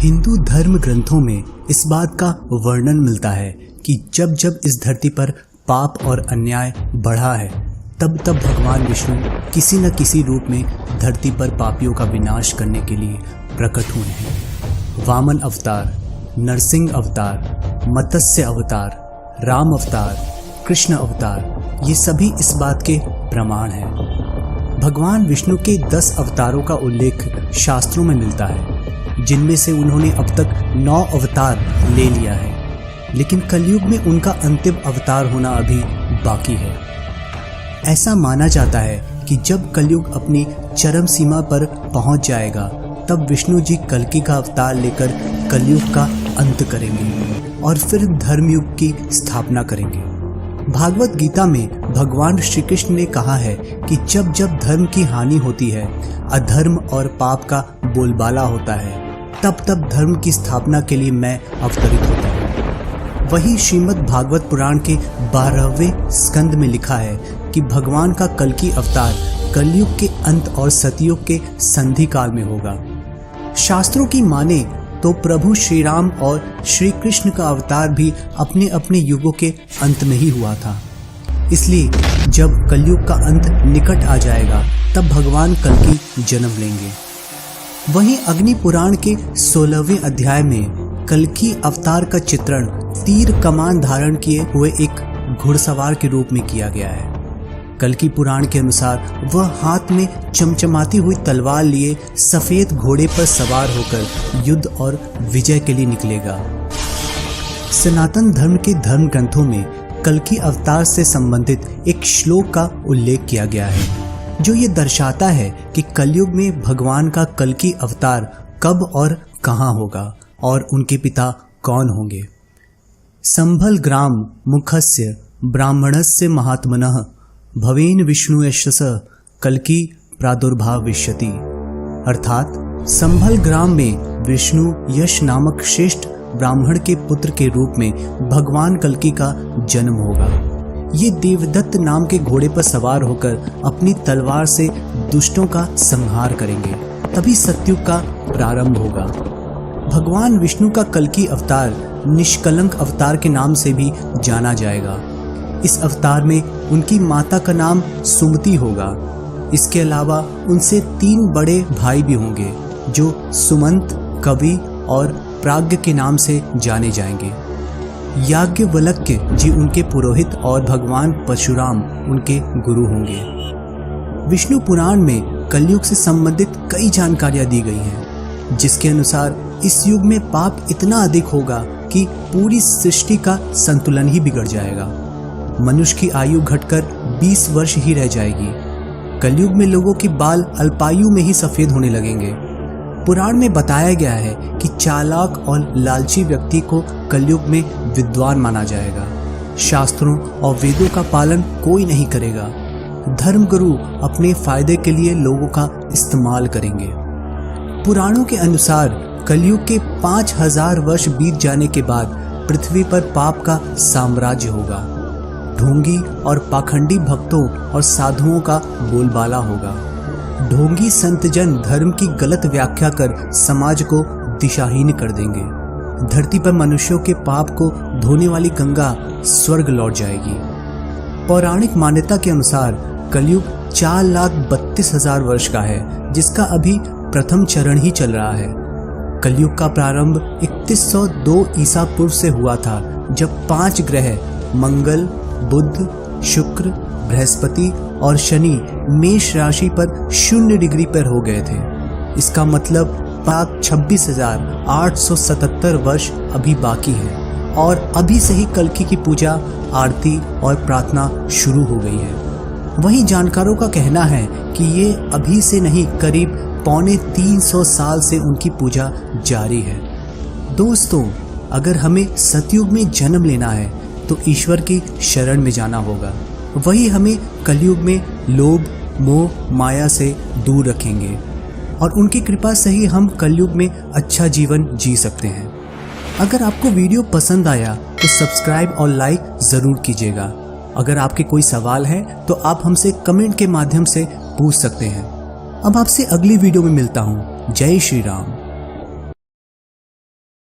हिंदू धर्म ग्रंथों में इस बात का वर्णन मिलता है कि जब जब इस धरती पर पाप और अन्याय बढ़ा है तब तब भगवान विष्णु किसी न किसी रूप में धरती पर पापियों का विनाश करने के लिए प्रकट हुए हैं। वामन अवतार, नरसिंह अवतार, मत्स्य अवतार, राम अवतार, कृष्ण अवतार, ये सभी इस बात के प्रमाण हैं। भगवान विष्णु के 10 अवतारों का उल्लेख शास्त्रों में मिलता है, जिनमें से उन्होंने अब तक 9 अवतार ले लिया है, लेकिन कलयुग में उनका अंतिम अवतार होना अभी बाकी है। ऐसा माना जाता है कि जब कलयुग अपनी चरम सीमा पर पहुंच जाएगा तब विष्णु जी कल्कि का अवतार लेकर कलयुग का अंत करेंगे और फिर धर्मयुग की स्थापना करेंगे। भागवत गीता में भगवान श्री कृष्ण ने कहा है कि जब जब धर्म की हानि होती है, अधर्म और पाप का बोलबाला होता है, तब तब धर्म की स्थापना के लिए मैं अवतरित होता हूँ। वही श्रीमद् भागवत पुराण के 12वें स्कंद में लिखा है कि भगवान का कल्कि अवतार कलयुग के अंत और सतयुग के संधि काल में होगा। शास्त्रों की माने तो प्रभु श्री राम और श्री कृष्ण का अवतार भी अपने अपने युगों के अंत में ही हुआ था। इसलिए जब कलयुग का अंत निकट आ जाएगा तब भगवान कल्कि जन्म लेंगे। वहीं अग्नि पुराण के 16वें अध्याय में कल्कि अवतार का चित्रण तीर कमान धारण किए हुए एक घुड़सवार के रूप में किया गया है। कल्कि पुराण के अनुसार वह हाथ में चमचमाती हुई तलवार लिए सफेद घोड़े पर सवार होकर युद्ध और विजय के लिए निकलेगा। सनातन धर्म के धर्म ग्रंथों में कल्कि अवतार से संबंधित एक श्लोक का उल्लेख किया गया है, जो ये दर्शाता है कि कलयुग में भगवान का कल्कि अवतार कब और कहाँ होगा और उनके पिता कौन होंगे। संभल ग्राम मुखस्य ब्राह्मणस्य महात्मनः भवेन विष्णु यशस कल्कि प्रादुर्भाविष्यति। अर्थात संभल ग्राम में विष्णु यश नामक श्रेष्ठ ब्राह्मण के पुत्र के रूप में भगवान कल्कि का जन्म होगा। ये देवदत्त नाम के घोड़े पर सवार होकर अपनी तलवार से दुष्टों का संहार करेंगे, तभी सतयुग का प्रारंभ होगा। भगवान विष्णु का कल्कि अवतार निष्कलंक अवतार के नाम से भी जाना जाएगा। इस अवतार में उनकी माता का नाम सुमति होगा। इसके अलावा उनसे 3 बड़े भाई भी होंगे, जो सुमंत, कवि और प्राज्ञ के नाम से जाने जाएंगे। याज्ञवल्क्य जी उनके पुरोहित और भगवान परशुराम उनके गुरु होंगे। विष्णु पुराण में कलयुग से संबंधित कई जानकारियां दी गई हैं, जिसके अनुसार इस युग में पाप इतना अधिक होगा कि पूरी सृष्टि का संतुलन ही बिगड़ जाएगा। मनुष्य की आयु घटकर 20 वर्ष ही रह जाएगी। कलयुग में लोगों के बाल अल्पायु में ही सफेद होने लगेंगे। पुराण में बताया गया है कि चालाक और लालची व्यक्ति को कलयुग में विद्वान माना जाएगा। शास्त्रों और वेदों का पालन कोई नहीं करेगा। धर्मगुरु अपने फायदे के लिए लोगों का इस्तेमाल करेंगे। पुराणों के अनुसार कलयुग के 5000 वर्ष बीत जाने के बाद पृथ्वी पर पाप का साम्राज्य होगा। ढोंगी और पाखंडी भक्तों और साधुओं का बोलबाला होगा। ढोंगी संतजन धर्म की गलत व्याख्या कर समाज को दिशाहीन कर देंगे। धरती पर मनुष्यों के पाप को धोने वाली गंगा स्वर्ग लौट जाएगी। पौराणिक मान्यता के अनुसार कलयुग 4,32,000 वर्ष का है, जिसका अभी प्रथम चरण ही चल रहा है। कलयुग का प्रारंभ 3102 ईसा पूर्व से हुआ था, जब 5 ग्रह मंगल, बुध, शुक्र, बृहस्पति और शनि मेष राशि पर 0 डिग्री पर हो गए थे। इसका मतलब 26,877 वर्ष अभी बाकी है और अभी से ही कल्कि की पूजा, आरती और प्रार्थना शुरू हो गई है। वहीं जानकारों का कहना है कि ये अभी से नहीं, करीब 350 साल से उनकी पूजा जारी है। दोस्तों, अगर हमें सतयुग में जन्म लेना है तो ईश्वर की शरण में जाना होगा। वही हमें कलयुग में लोभ, मोह, माया से दूर रखेंगे और उनकी कृपा से ही हम कलयुग में अच्छा जीवन जी सकते हैं। अगर आपको वीडियो पसंद आया तो सब्सक्राइब और लाइक ज़रूर कीजिएगा। अगर आपके कोई सवाल है तो आप हमसे कमेंट के माध्यम से पूछ सकते हैं। अब आपसे अगली वीडियो में मिलता हूँ। जय श्री राम।